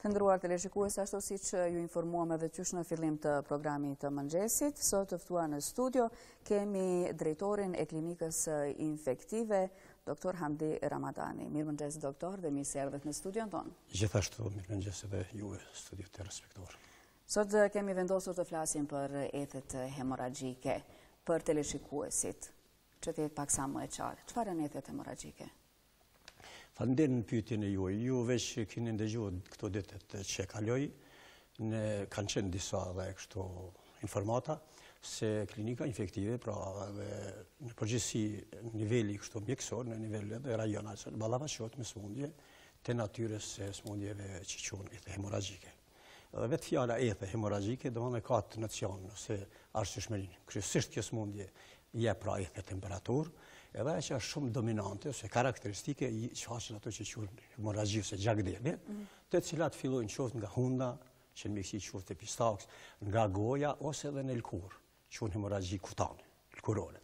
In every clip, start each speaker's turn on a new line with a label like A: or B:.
A: Të nderuar televizikues, ashtu siç ju informuam edhe qysh në fillim të programit të mëngjesit, sot të ftuar në studio kemi drejtorin e klinikës infektive, doktor Hamdi Ramadani. Mirëmëngjes doktor dhe mirë se erdhët në studion tonë.
B: Gjithashtu mirëmëngjes edhe juve, studio të respektuar.
A: Sot kemi vendosur të flasim për ethet hemoragjike, për televizikuesit, që të jetë pak sa më e qartë. Çfarë janë ethet hemoragjike?
B: Faleminderit në pyetjen e juaj. Ju veç keni ndëgjuar këto ditët që kaloi, ne kanë qenë disa dhe kështu informata se klinika infektive, pra dhe në përgjithësi niveli kështu mjekësor, në nivel edhe rajonal, ballafaqohet me smundje të natyrës së smundjeve që quhen ethe hemoragjike. Vetë fjala ethe hemoragjike do të ka të nocion ose arsyeshmërinë. Kryesisht kjo smundje jep pra ethe temperaturë, edhe që është shumë dominante ose karakteristike i shfaqen ato që quhen hemoragji ose gjakdele, të cilat fillojnë qoftë nga hunda, që në mjeksi quhet epistaks, nga goja ose edhe në lëkurë, quhen hemoragji kutane, lëkurore.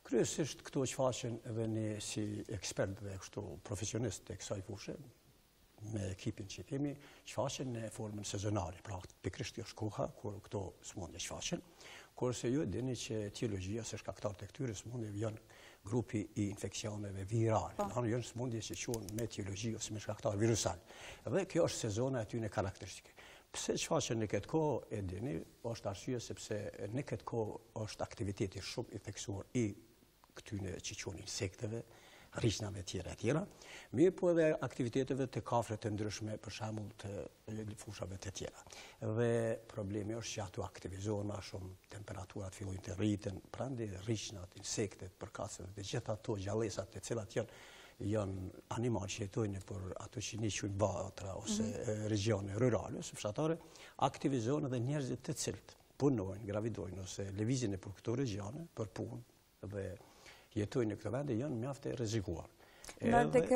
B: Kryesisht këto shfaqen edhe ne si ekspert dhe kështu profesionist të kësaj fushë, me ekipin që kemi, shfaqen në formën sezonale, pra pikërisht është koha kur këto smundje shfaqen, kurse ju dini që etiologjia se shkaktar të këtyre smundjeve janë grupi i infeksioneve virale. Janë smundje që quhen me etiologji ose me shkaktar virusal. Dhe kjo është sezona e tyre karakteristike. Pse shfaqen në këtë kohë e dini, është arsye sepse në këtë kohë është aktiviteti shumë i theksuar i këtyre që quhen insekteve, rrishnave tjera, mirë po edhe aktiviteteve të kafre të ndryshme, për shembull të fushave të tjera. Dhe problemi është që ato aktivizohen më shumë, temperaturat fillojnë të rriten, prandaj rrishnat, insektet, përkatëset, të gjitha ato gjallësat të cilat janë animal që jetojnë për ato që ne quajmë batra ose regione rurale ose fshatare, aktivizohen edhe njerëzit të cilët punojnë, gravidojnë ose lëvizin nëpër këto regione për punë dhe jetojnë në këtë vende janë mjaft e rrezikuar.
A: Ndaj tek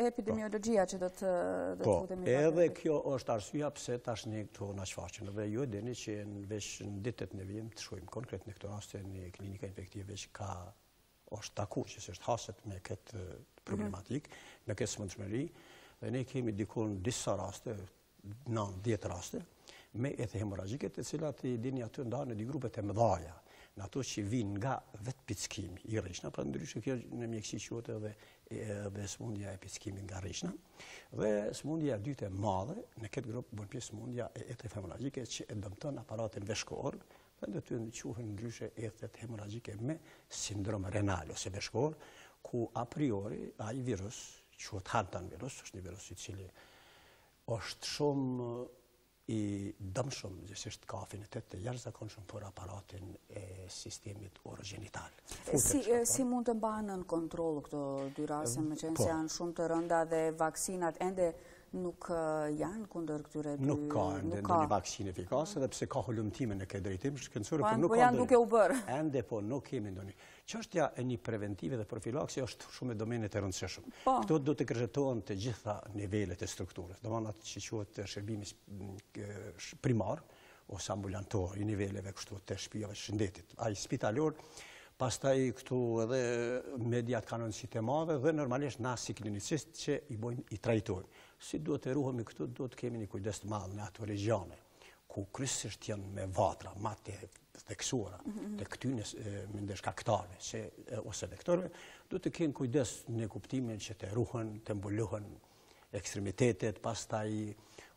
A: epidemiologjia që do të futemi.
B: Po, edhe kjo është arsyeja pse tash ne këto na shfaqen. Dhe ju e dini që në ditët në vijim të shohim konkret në këtë rast në klinika infektive që është taku që është haset me këtë problematik, me këtë smundshmëri, dhe ne kemi dikon disa raste, 9-10 raste, me ethe hemoragjike të cilat i dini aty ndahen në dy grupe të mëdha. Në ato që vinë nga vetë pickimi i rrishna, pra ndryshe kjo në mjeksi quhet edhe smundja e pickimit nga rrishna, dhe smundja e dytë e madhe në këtë grup bën pjesë smundja e ethe hemoragjike që e dëmton aparatin veshkor, dhe në ty quhen ndryshe ethet hemoragjike me sindrom renal ose veshkor, ku a priori ai virus, quhet hantan virus, është një virus i cili është shumë i dëmshëm, gjithsesi ka afinitet të jashtëzakonshëm për aparatin e sistemit urogenital.
A: Si mund të mbahen në kontroll këto dy raste, me qenë se janë shumë të rënda dhe vaksinat ende nuk janë kundër këtyre dy?
B: Nuk ka ende një vaksinë efikase, dhe pse ka hulumtime në këtë drejtim shkencore, por nuk
A: ka. Po janë duke u bërë.
B: Ende po nuk kemi ndonjë. Çështja e një preventive dhe profilaksi është shumë e domenet e rëndësishëm. Këto do të krejtohen të gjitha nivelet e strukturës. Domethënë atë që quhet shërbimi primar ose ambulantor, i niveleve kështu të shtëpive shëndetit. Ai spitalor, pastaj këtu edhe mediat kanë rëndësi të madhe dhe normalisht na si klinicist që i trajtojmë. Si duhet të ruhemi këtu, duhet të kemi një kujdes të madh në ato regione ku kryesisht janë me vatra, ma të theksuara, të këtyne me shkaktarëve ose vektorëve, duhet të kenë kujdes në kuptimin që të ruhen, të mbuluhen ekstremitetet, pastaj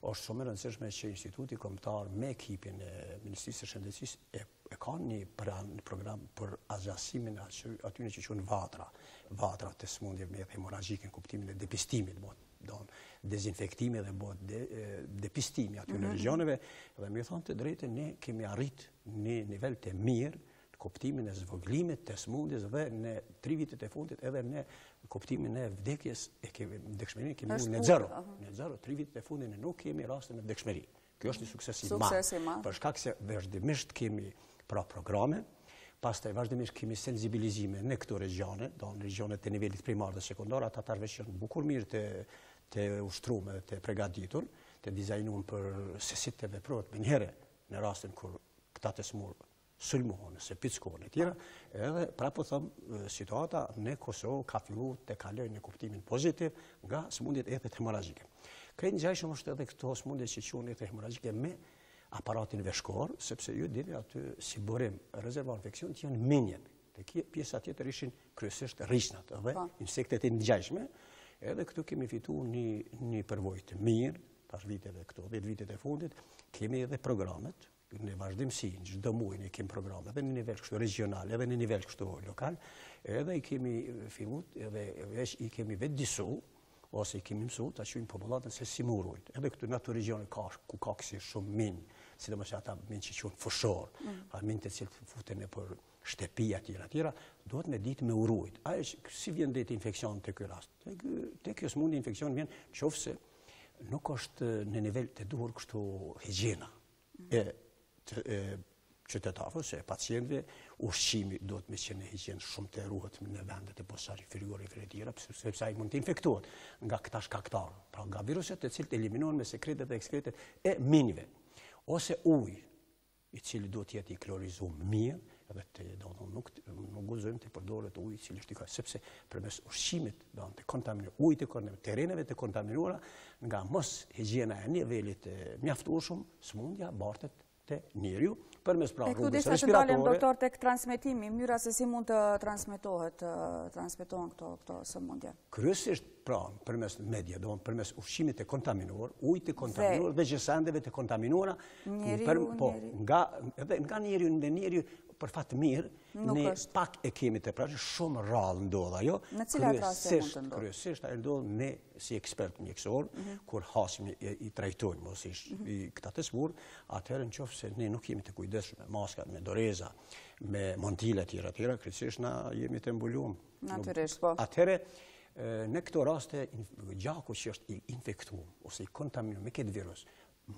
B: është shumë e rëndësishme që Instituti Kombëtar me ekipin e Ministrisë së Shëndetësisë e ka një program për azgjasimin atyre që quhen vatra të smundjeve me hemoragjike në kuptimin e depistimit, dezinfektimi dhe depistimi aty në regioneve, dhe më thonë të drejtë ne kemi arrit në nivel të mirë në kuptimin e zvogëlimit të smundjes dhe në 3 vitet e fundit edhe në kuptimin e vdekjes e vdekshmërinë kemi në zero. Në zero, 3 vitet e fundit ne nuk kemi raste me vdekshmëri. Kjo është një sukses i madh. Për shkak se vazhdimisht kemi programe, pastaj vazhdimisht kemi sensibilizime në këto regione, në regionet të nivelit primar dhe sekondar, ata tash janë bukur mirë të ushtruar, të përgatitur, të dizajnuar për se si të veprohet më njëherë në rastin kur këta të smur sulmohen, se pickohen e tjera, edhe prapë thëmë situata në Kosovë ka filluar të kalojë në kuptimin pozitiv nga smundjet ethet hemoragjike. Krejt ngjajshëm është edhe këto smundje që quhen hemoragjike me aparatin veshkor, sepse ju dini aty si burim rezervuar infeksionit janë minjet. Pjesa tjetër ishin kryesisht rrishnat dhe insektet e ngjajshme. Edhe këtu kemi fituar një përvojë të mirë, pas viteve këto, 10 vitet e fundit, kemi edhe programet në vazhdimsi, çdo muaj ne kemi programe, edhe në nivel kështu regional, edhe në nivel kështu lokal, edhe i kemi filluar, edhe i kemi vetë disu, ose i kemi mësuar ta quajmë popullatën se si më urojt. Edhe këtu në ato regione ku ka kësi shumë min, sidomos ata min që quhen fushor, pa min të cilët futen për shtëpi tjera, duhet me ditë me urojt. Si vjen det infeksion të ky rast? Te kjo smundje infeksion vjen qofse nuk është në nivel të duhur kështu higjiena e qytetarëve, se pacientëve, ushqimi duhet me qenë higjienë shumë të ruhet në vendet e posaçit frigorifere e tjera, sepse ai mund të infektohet nga këta shkaktarë, pra nga viruset të cilët eliminohen me sekretet e ekskretet e minjve, ose ujë, i cili duhet të jetë i klorizuar mirë, edhe nuk guzojmë të përdoret ujë i cili është i ka, sepse përmes ushqimit të kontaminuar, ujë të kontaminuar, terreneve të kontaminuara, nga mos higjiena e nivelit mjaftueshëm, smundja bartet te njeriu përmes pra rrugës respiratore.
A: Këtu dalim doktor tek transmetimi, mënyra se si mund të transmetohen këto sëmundje.
B: Kryesisht pra përmes media, do përmes ushqimit të kontaminuar, ujit të kontaminuar dhe gjësandeve të kontaminuara, nga njeriu për fat mirë, ne pak e kemi të prashë, shumë rrallë ndodh ajo.
A: Në cilat raste mund të ndodhë?
B: Kryesisht ajo ndodh ne si ekspert mjekësor, kur hasim i trajtojmë ose i këta të smur, atëherë nëse ne nuk jemi të kujdesshëm me maska, me doreza, me montile tjera, kryesisht na jemi të mbuluar.
A: Natyrisht, po.
B: Atëherë në këto raste gjaku që është i infektuar ose i kontaminuar me këtë virus,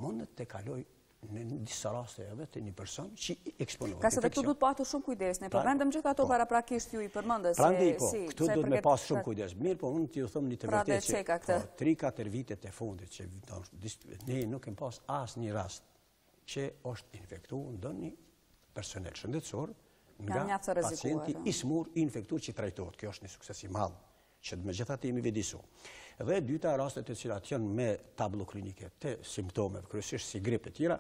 B: mund të kalojë në disa raste edhe të një person që i eksponohet.
A: Ka se dhe këtu duhet patur shumë kujdes, ne përmendëm gjithë ato paraprakisht ju i përmendës.
B: Prandaj po, këtu duhet me pas shumë kujdes. Mirë, po unë t'ju them një të vërtetë që 3-4 vitet e fundit që ne nuk kemi pas asnjë rast që është infektuar ndonjë personel shëndetësor nga pacienti i smur i infektuar që trajtohet. Kjo është një sukses i madh që megjithatë jemi vedisu. Dhe dyta rastet të cilat janë me tablo klinike të simptomeve, kryesisht si grip e tjera,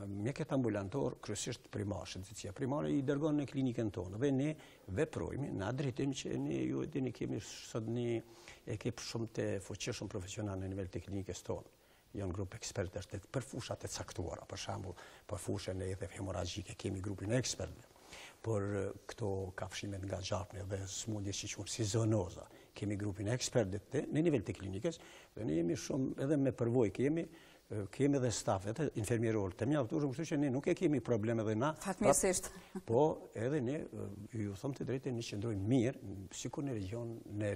B: mjekët ambulantor, kryesisht primar, shëndetësia primare i dërgon në klinikën tonë dhe ne veprojmë në drejtim që ne ju e dini kemi sot një ekip shumë të fuqishëm profesional në nivel të klinikës tonë. Janë grup ekspertësh për fushat e caktuara, për shembull, për fushën e hemoragjike kemi grupin e ekspertëve. Por këto kafshimet nga gjarpne dhe smundje që quhen si zoonoza, kemi grupin e ekspertëve në nivel të klinikës dhe ne jemi shumë edhe me përvojë kemi edhe staf edhe infermieror të mjaftueshëm, kështu që ne nuk e kemi probleme edhe na.
A: Fatmirësisht.
B: Po, edhe ne ju them të drejtën ne qëndrojmë mirë sikur në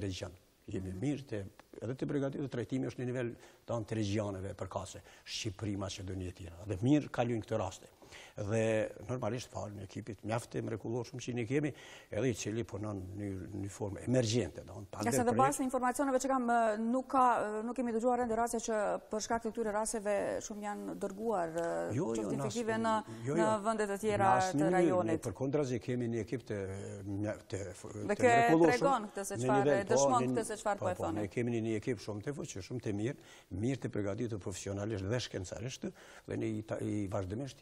B: region. Jemi mirë edhe të përgatitur trajtimi është në nivel të regioneve përkatëse, Shqipëri, Maqedoni e tjera. Dhe mirë kalojnë këto raste. Dhe normalisht falë në ekipit mjaftë të mrekullueshëm që ne kemi, edhe i cili punon në një formë emergjente.
A: Qase dhe pas informacioneve që kam, nuk kemi dëgjuar ende raste që për shkak të këtyre rasteve shumë janë dërguar qoftë infektive në vende të tjera të rajonit.
B: Përkundrazi kemi një ekip të mrekullueshëm.
A: Dhe kjo tregon këtë se çfarë dëshmon këtë se çfarë po e thonë.
B: Ne kemi një ekip shumë të fuqishëm, të mirë të përgatitur profesionalisht dhe shkencarisht, dhe ne i vazhdimisht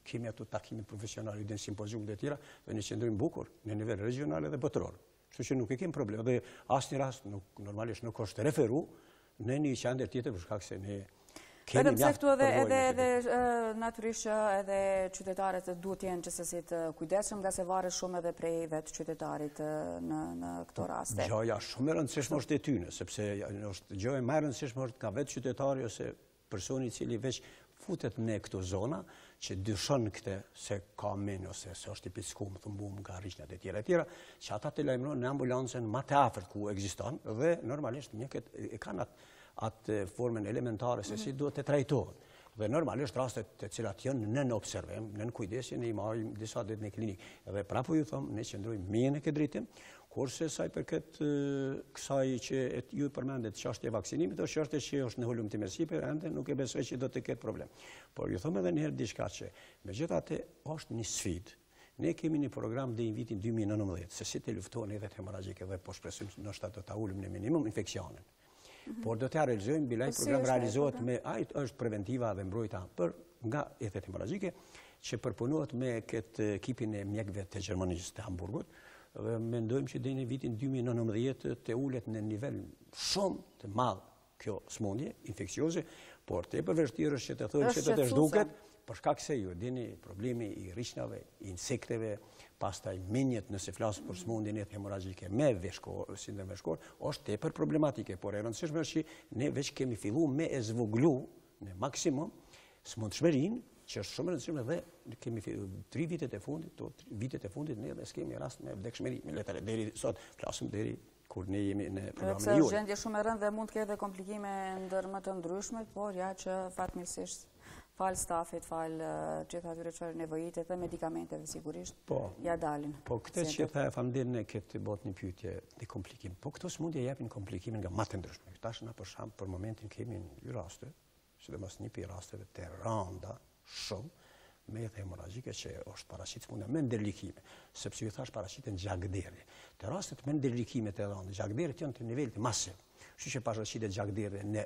B: kemi ato takime profesionale dhe simpoziumet e tjera dhe ne qëndrojmë bukur në nivel regional dhe botëror. Kështu që nuk e kemi problem. Dhe asnjë rast normalisht nuk është referu në një qendër tjetër për shkak se ne kemi
A: mjaft përvojë. Edhe natyrisht edhe qytetarët duhet të jenë gjithsesi të kujdesshëm, nga se varet shumë edhe prej vetë qytetarit në këto raste.
B: Gjoja shumë e rëndësishme është e tyne, sepse është gjoja më e rëndësishme është ka vetë qytetari ose personi i cili veç futet në këto zona që dyshon këtë se ka men ose se është i piskum, thumbum nga rishnat e tjera, që ata të lajmëron në ambulancën më të afërt ku ekziston dhe normalisht mjekët e kanë atë formën elementare se si duhet të trajtohet. Dhe normalisht rastet të cilat janë në observim, në kujdesje ne i marrim disa ditë në klinikë. Dhe prapë ju them, ne qëndrojmë mirë në këtë drejtim, kurse sa i përket kësaj që ju përmendet çështja e vaksinimit, është çështje që është në holum të mesipër, ende nuk e besoj që do të ketë problem. Por ju them edhe një herë diçka që megjithatë është një sfidë. Ne kemi një program deri në vitin 2019, se si të luftohen edhe hemoragjike dhe po shpresojmë ndoshta do ta ulëm në minimum infeksionin. Por do t'ja realizojmë, bilaj program realizohet me, është preventiva dhe mbrojtja për nga ethet hemorragjike, që përpunohet me këtë ekipin e mjekëve të Gjermanisë të Hamburgut, dhe mendojmë që deri në vitin 2019 të ulet në nivel shumë të madh kjo smundje infekcioze, por tepër vështirë është që të thonë që të zhduket, për shkak se ju dini problemi i rishnave, i insekteve, pastaj minjet nëse flasë për smundjen e hemorragjike me veshkor, sindrom veshkor, është tepër problematike, por e rëndësishme është që ne veç kemi filluar me e zvoglu në maksimum smundshmërinë, që është shumë rëndësishme dhe kemi 3 vitet e fundit ne dhe s'kemi rast me vdekshmëri, deri sot flasim deri kur ne jemi në programin e juaj.
A: Është gjendje shumë e rëndë dhe mund të ketë komplikime ndër më të ndryshme, por ja që fatmirësisht fal stafit, fal gjithë atyre që nevojitet dhe medikamenteve sigurisht, ja dalin.
B: Po këtë që tha Hamdi në këtë botë një pyetje në komplikim. Po këto smundje japin komplikime nga më të ndryshme. Tash na për shemb për momentin kemi një raste, sidomos një pi rasteve të rënda shumë me hemorragjike që është paraqit smundja me ndërlikime, sepse ju thash paraqiten gjakderi. Të rastet me ndërlikime të rënda, gjakderit janë të nivelit masiv. Kështu që paraqitet gjakderi në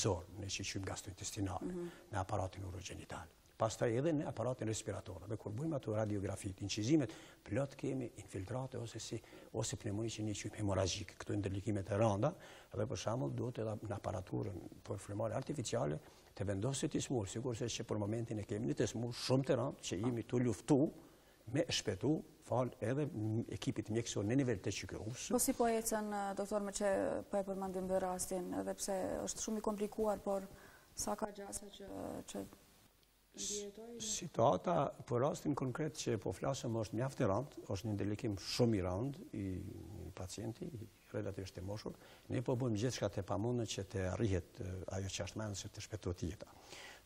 B: zorë, në shiqim gastrointestinale, në aparatin urogenital. Pastaj edhe në aparatin respirator. Dhe kur bëjmë ato radiografit, incizimet, plot kemi infiltrate ose pneumoni që një quajmë hemorragjik, këto ndërlikime të rënda, dhe për shembull duhet edhe në aparaturën për frymëre artificiale të vendoset i smur, sigurisht që për momentin e kemi një të smur shumë të rëndë që jemi të luftu me shpëtu fal edhe ekipit mjekësor në nivel të QKU-s.
A: Po si po ecën, doktor, me që po e përmendim dhe rastin, edhe pse është shumë i komplikuar, por sa ka gjasa që ndjetoj?
B: Situata për rastin konkret që po flasëm është mjaft e rëndë, është një ndërlikim shumë i rëndë i pacienti, relativisht të moshur, ne po bëjmë gjithçka të pamundme që të arrihet ajo që është mendë që të shpëtohet jeta.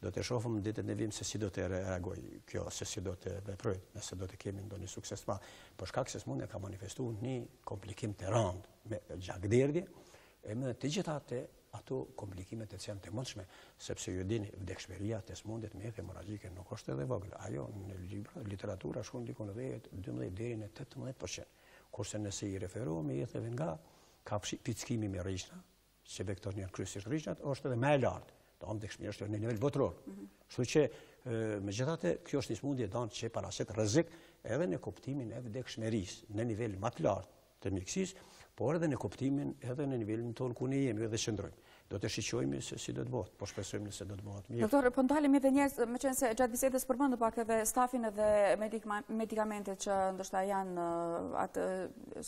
B: Do të shohim ditët e vim se si do të reagoj kjo, se si do të veproj, nëse do të kemi ndonjë sukses të madh. Por shkak se smundja ka manifestuar një komplikim të rëndë me gjakderdhje, e me të gjitha ato komplikimet e janë të mundshme, sepse ju dini vdekshmëria të smundjet me hemorragjike nuk është edhe vogël. Ajo në literatura shkon diku në 10-12 deri në 18%. Kurse nëse i referohemi jetëve nga pickimi me rishna, që vektorni janë kryesisht rishnat, është edhe më e lartë. Do vdekshmëria është në nivel botror. Kështu që megjithatë kjo është një smundje që paraqet rrezik edhe në kuptimin e vdekshmërisë në nivel më të lartë të mjekësisë, por edhe në kuptimin edhe në nivelin tonë ku ne jemi dhe shndrojmë. Do të shiqojmë se si do të bëhet, po shpresojmë se do të bëhet mirë.
A: Doktor, po ndalemi edhe njerëz, meqense gjatë bisedës përmendëm pak edhe stafin edhe medikamentet që ndoshta janë atë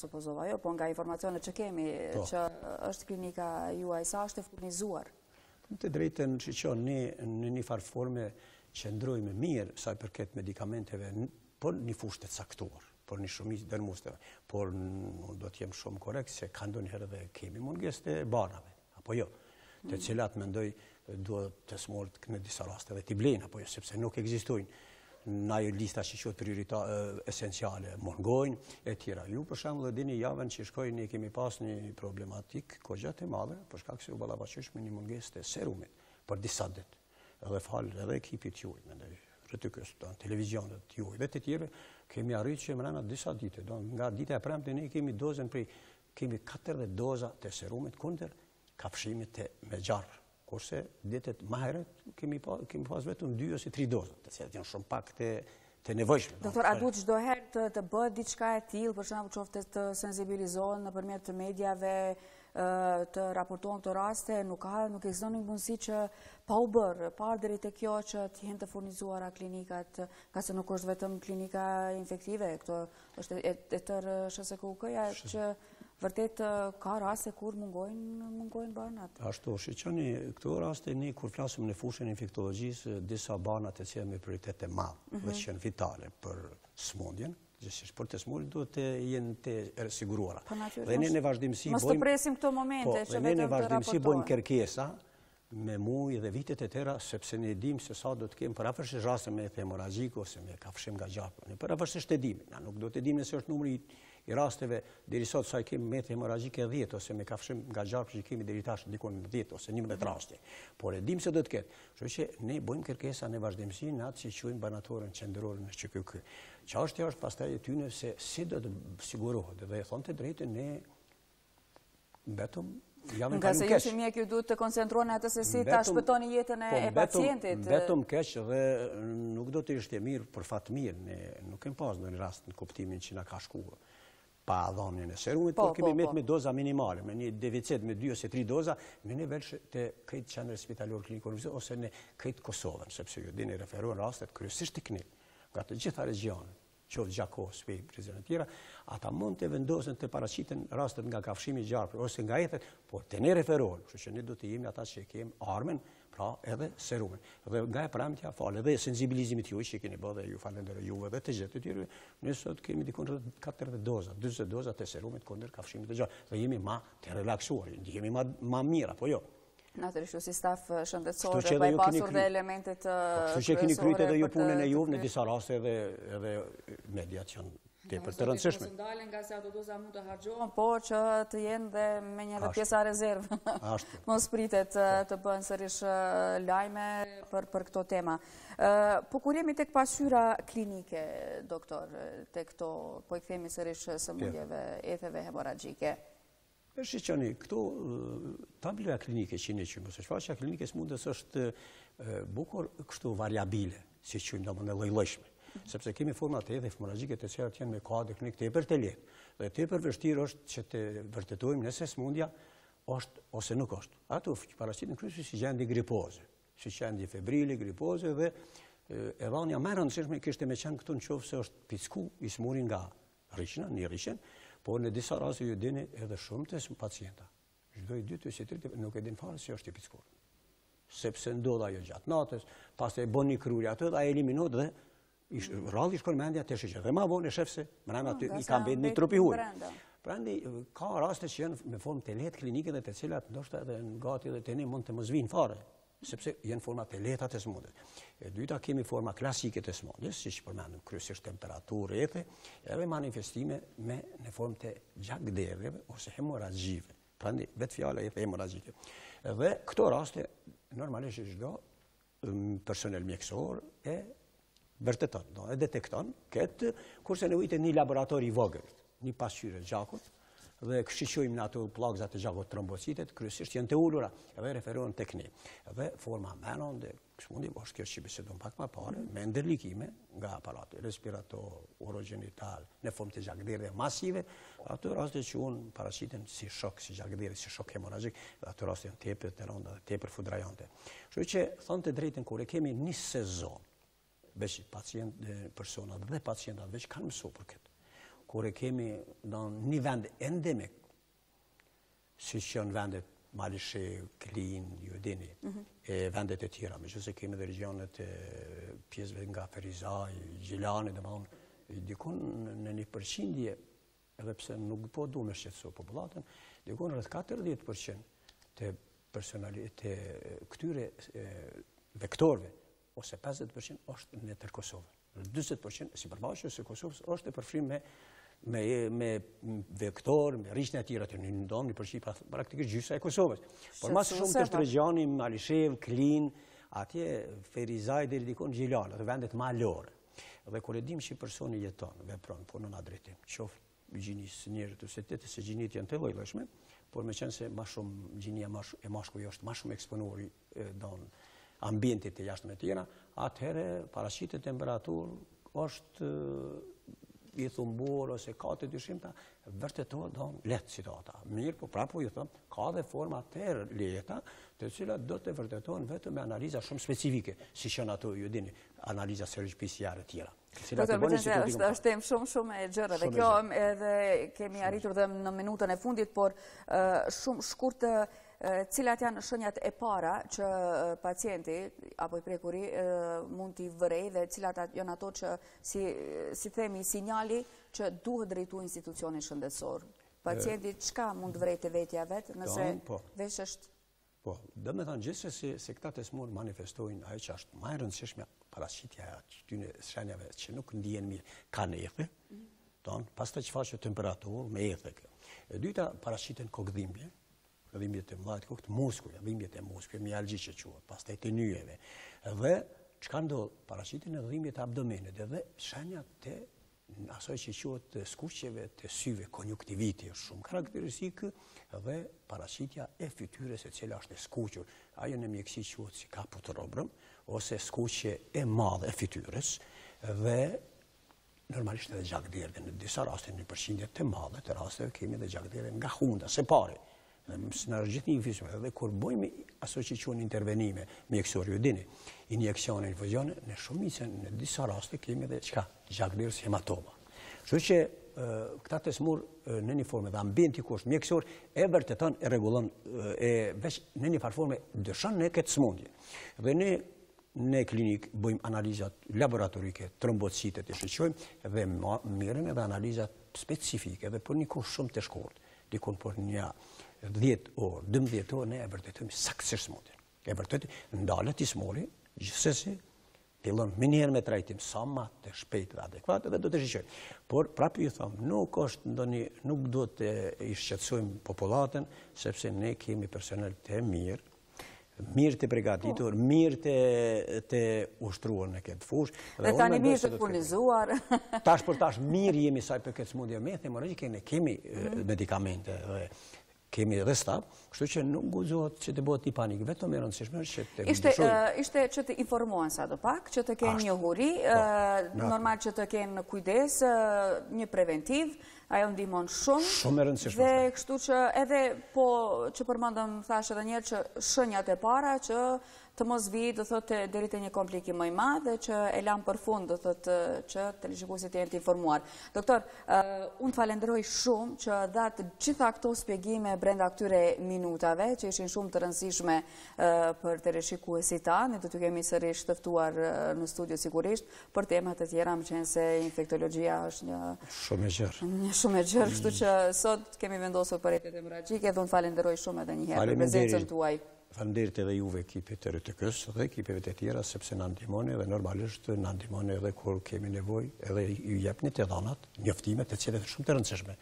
A: supozova jo, po nga informacionet që kemi që është klinika juaj, sa është e furnizuar?
B: Të drejtën shiqon në një farë forme që ndrojmë mirë sa i përket medikamenteve, por një fushë të caktuar, por një shumicë dërmuesve, por do të jem shumë korrekt se ka ndonjëherë edhe kemi mungesë të banave, apo jo, të cilat mendoj duhet të smurt në disa raste dhe t'i blejnë, apo jo, sepse nuk ekzistojnë në ajo lista që quhet prioritare esenciale, mungojnë e tjera. Ju për shembull e dini javën që shkoj ne kemi pas një problematik goxha të madhe për shkak se u ballafaqosh me një mungesë të serumit për disa ditë. Edhe fal edhe ekipit juaj, mendoj RTK-s, televizionit juaj dhe të tjerë, kemi arritur që brenda disa ditë, nga dita e premte ne kemi dozën kemi 40 doza të serumit kundër kafshimit me gjarr. Kurse ditët më herët kemi pas vetëm 2 ose 3 doza, të cilat janë shumë pak të nevojshme.
A: Doktor, a duhet çdo herë të bëhet diçka e tillë, për shembull qoftë të sensibilizohen nëpërmjet të mediave, të raportohen këto raste, nuk ekziston një mundësi që pa u bërë, pa deri te kjo që të jenë të furnizuara klinikat, ka se nuk është vetëm klinika infektive, këto është e tërë SHSKUK-ja që vërtet ka raste kur mungojnë banat.
B: Ashtu, shiqoni këto raste ne kur flasim në fushën e infektologjisë, disa banat e cilat me prioritet të madh dhe që janë vitale për smundjen, gjithsesi për të smundjen duhet të jenë të siguruara. Dhe ne në vazhdimsi
A: mos të presim këto momente që vetëm të raportojnë.
B: Bëjmë kërkesa me muaj dhe vitet e tëra, sepse ne dim se sa do të kemi pavarësisht raste me hemorragjik ose me kafshim nga gjarpi. Ne pavarësisht e dim, na nuk do të dim nëse është numri i rasteve deri sot sa kemi me hemorragjike 10 ose me kafshim nga gjarpi që kemi deri tash diku në 10 ose 11 raste. Por e dim se do të ketë. Kështu që ne bëjmë kërkesa në vazhdimsi në atë që quajmë banatorën qendrore në QKK. Çështja është pastaj e tyne se si do të sigurohet dhe e thonë të drejtën ne mbetëm
A: Nga se ju si mjek ju duhet të koncentroni atë se si ta shpëtoni jetën e pacientit.
B: Vetëm keq dhe nuk do të ishte mirë për fatë mirë, ne nuk kemi pas në një rast në kuptimin që na ka shkuar pa dhomjen e serumit, por kemi met me doza minimale, me një deficit me 2 ose 3 doza, me nivel të këtë qendrës spitalore klinikore ose në këtë Kosovën, sepse ju dini referohen rastet kryesisht teknik nga të gjitha regionet, qoftë Gjakos, Shpej, Prizren e tjera, ata mund të vendosen të paraqiten rastet nga kafshimi i gjarpër ose nga ethet, por të ne referohen, kështu që ne do të jemi ata që kemi armën, pra edhe serumin. Dhe nga e premtja falë, edhe sensibilizimit juaj që keni bërë dhe ju falenderoj juve dhe të gjithë të tjerë, ne sot kemi dikon 40 doza, 40 doza të serumit kundër kafshimit të gjarpër. Dhe jemi ma të relaksuar, jemi ma mirë, apo jo?
A: Natyrisht, si staf shëndetësor dhe pa i pasur dhe elementet kryesore.
B: Kështu që keni kryet edhe ju punën e juve në disa raste edhe mediat janë tepër të rëndësishme.
A: Mos ndalen nga se ato doza mund të harxhohen, po që të jenë dhe me një pjesa rezervë. Mos pritet të bëhen sërish lajme për këto tema. Po kur jemi tek pasyra klinike, doktor, tek këto, po i kthemi sërish sëmundjeve, etheve hemorragjike.
B: Shqyqani, këto tabloja klinike që ne qymë, se shfaqja klinikës mundës është bukur kështu variabile, si qymë do më në lojlojshme. Sepse kemi format edhe hemorragjike të cilat janë me kuadër klinik tepër të lehtë. Dhe tepër vështirë është që të vërtetojmë nëse smundja është ose nuk është. Ato paraqitet kryesisht si gjendje gripoze, si gjendje febrile, gripoze dhe e dhënia më e rëndësishme kishte me qenë këtu nëse është picku i smurin nga rishna, një rishën, por në disa raste ju dini edhe shumë të pacienta. Çdo i dytë ose tretë nuk e din fare se është i pickur. Sepse ndodh ajo gjatë natës, pastaj bën një krurje atë dhe ai eliminohet dhe rralli shkon mendja te sheqer. Dhe më vonë shef se brenda aty i ka mbetë një trup i huaj. Prandaj ka raste që janë me formë të lehtë klinike dhe të cilat ndoshta edhe gati edhe tani mund të mos vinë fare, sepse janë forma të lehta të smundjes. E dyta kemi forma klasike të smundjes, siç përmendëm, kryesisht temperaturë, ethe, edhe manifestime në formë të gjakderdhjeve ose hemorragjive. Prandaj vetë fjala e hemorragjike. Dhe këto raste normalisht çdo personel mjekësor e vërteton, e detekton këtë, kurse nevojitet një laborator i vogël, një pasqyrë gjakut, dhe shiqojmë në ato pllakzat e gjakut trombocitet, kryesisht janë të ulura, edhe referohen tek ne. Edhe forma menon dhe smundi është kjo që bisedon pak më parë, me ndërlikime nga aparati respirator, urogenital, në formë të gjakderdhje masive, ato raste që unë paraqiten si shok, si gjakderdhje, si shok hemorragjik, dhe ato raste janë tepër të rënda dhe tepër fudrajante. Kështu që thonë të drejtën kur e kemi një sezon, veç personat dhe pacientat veç kanë mësuar për këtë. Kur e kemi në një vend endemik, si që janë vendet Malishev, Klin, ju dini, e vendet e tjera, me që se kemi dhe regionet pjesëve nga Ferizaj, Gjilani, dhe më thonë, dikun në një përqindje, edhe pse nuk po du me shqetëso popullatën, dikun rreth 40% të personalitet këtyre vektorve, ose 50% është në tër Kosovën. 20% si përbashkë se Kosovës është e përfshirë me vektor, me rishën e tjera të një ndonë, një përqip praktikisht gjysa e Kosovës. Por masë shumë të shtrëgjani, Malishev, Klin, atje Ferizaj dhe dikon Gjilani, dhe vendet malore. Dhe kur e dim që personi jeton, vepron, punon në drejtim, qoftë gjinis njerët ose të se gjinit janë të llojshme, por me qenë se ma shumë gjinia e mashkuj është ma shumë eksponuar don ambientit të jashtëm e tjera, atëherë paraqitet temperaturë është i thumbur ose ka të dyshimta, vërtetohet lehtë situata. Mirë, po prapo ju them, ka dhe forma të lehta, të cilat do të vërtetohen vetëm me analiza shumë specifike, si janë ato, ju dini, analiza serologjike PCR e tjera.
A: Është temë shumë e gjërë dhe kjo edhe kemi arritur dhe në minutën e fundit, por shumë shkurt cilat janë shenjat e para që pacienti apo i prekuri mund t'i vërej dhe cilat janë ato që si themi sinjali që duhet drejtu institucionin shëndetësor. Pacienti çka mund vrej të vetja vetë nëse veç është?
B: Po, dhe me thënë gjithsesi se këta të smur manifestojnë ajo që është më e rëndësishme paraqitja e atyre shenjave që nuk ndihen mirë, kanë ethe, pastaj që temperaturë me ethe. E dyta paraqiten kokdhimbje, dhimbjet e mëdha të kokët, muskuj, dhimbjet e muskujve, mialgji që quhet, pastaj të nyjeve. Dhe çka ndodh, paraqiten edhe dhimbjet e abdomenit, edhe shenjat të asaj që quhet skuqjeve të syve, konjuktiviti është shumë karakteristikë dhe paraqitja e fytyrës e cila është e skuqur. Ajo në mjekësi quhet si kaputrobrëm ose skuqje e madhe e fytyrës dhe normalisht edhe gjakderdhje në disa raste, në përqindje të madhe të rasteve kemi edhe gjakderdhje nga hunda së pari. Në gjithë një fiziologi dhe kur bëjmë aso që quhen intervenime mjekësore, ju dini, injeksione, infuzione, në shumicën në disa raste kemi edhe gjakderdhje hematoma. Kështu që këta të smur në një formë dhe ambienti ku është mjekësor e vërteton e rregullon veç në një farë forme dëshon në këtë smundje. Dhe në klinik bëjmë analizat laboratorike, trombocitet e shoqërojmë dhe mirën edhe analizat specifike dhe për një kohë shumë të shkurtër, dikun për një 10 orë, 12 orë, ne e vërtetojmë saktësisht smundjen. E vërtetojmë, ndalet i smuri, gjithsesi, fillon minherë me trajtim sa më të shpejt dhe adekuat dhe do të shiqojmë. Por prapë ju them, nuk do të i shqetësojmë popullatën, sepse ne kemi personel të mirë të përgatitur, mirë të ushtruar në këtë fushë.
A: Dhe tani mirë të furnizuar.
B: Tash për tash mirë jemi saj për këtë smundje me hemorragjike, ne kemi medikamente dhe kemi edhe staf, kështu që nuk guxohet që të bëhet i panik, vetëm e rëndësishme është që të
A: ishte që të informohen sa do pak, që të kenë një huri, normal që të kenë kujdes, një preventiv, ajo ndihmon shumë.
B: Shumë e rëndësishme.
A: Dhe kështu që edhe po që përmendëm thash edhe një herë që shenjat e para që të mos vijë, do thotë deri te një komplikim më i madh dhe që e lam për fund, do thotë që televizionistët jenë të informuar. Doktor, unë falenderoj shumë që dhat gjitha këto shpjegime brenda këtyre minutave që ishin shumë të rëndësishme për televizionistët tanë. Ne do të kemi sërish të ftuar në studio sigurisht për tema të tjera, më qenë se infektologjia është një
B: shumë e gjerë.
A: Shumë e gjerë, kështu që sot kemi vendosur për rrjetet hemorragjike dhe unë falenderoj shumë edhe një herë për prezencën tuaj.
B: Faleminderit edhe juve ekipit të RTK-s dhe ekipeve të tjera sepse na ndihmoni dhe normalisht na ndihmoni edhe kur kemi nevojë, edhe ju jepni të dhanat, njoftimet të cilat janë shumë të rëndësishme.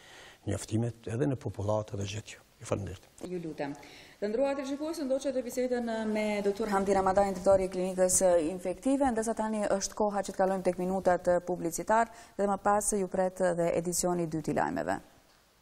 B: Njoftimet edhe në popullatë dhe gjithë. Ju falenderoj.
A: Ju lutem. Të nderuar televizionistë, ndoqët bisedën me doktor Hamdi Ramadani, drejtori i klinikës infektive, ndërsa tani është koha që të kalojmë tek minutat publicitar dhe më pas ju pret edhe edicioni i dytë i lajmeve.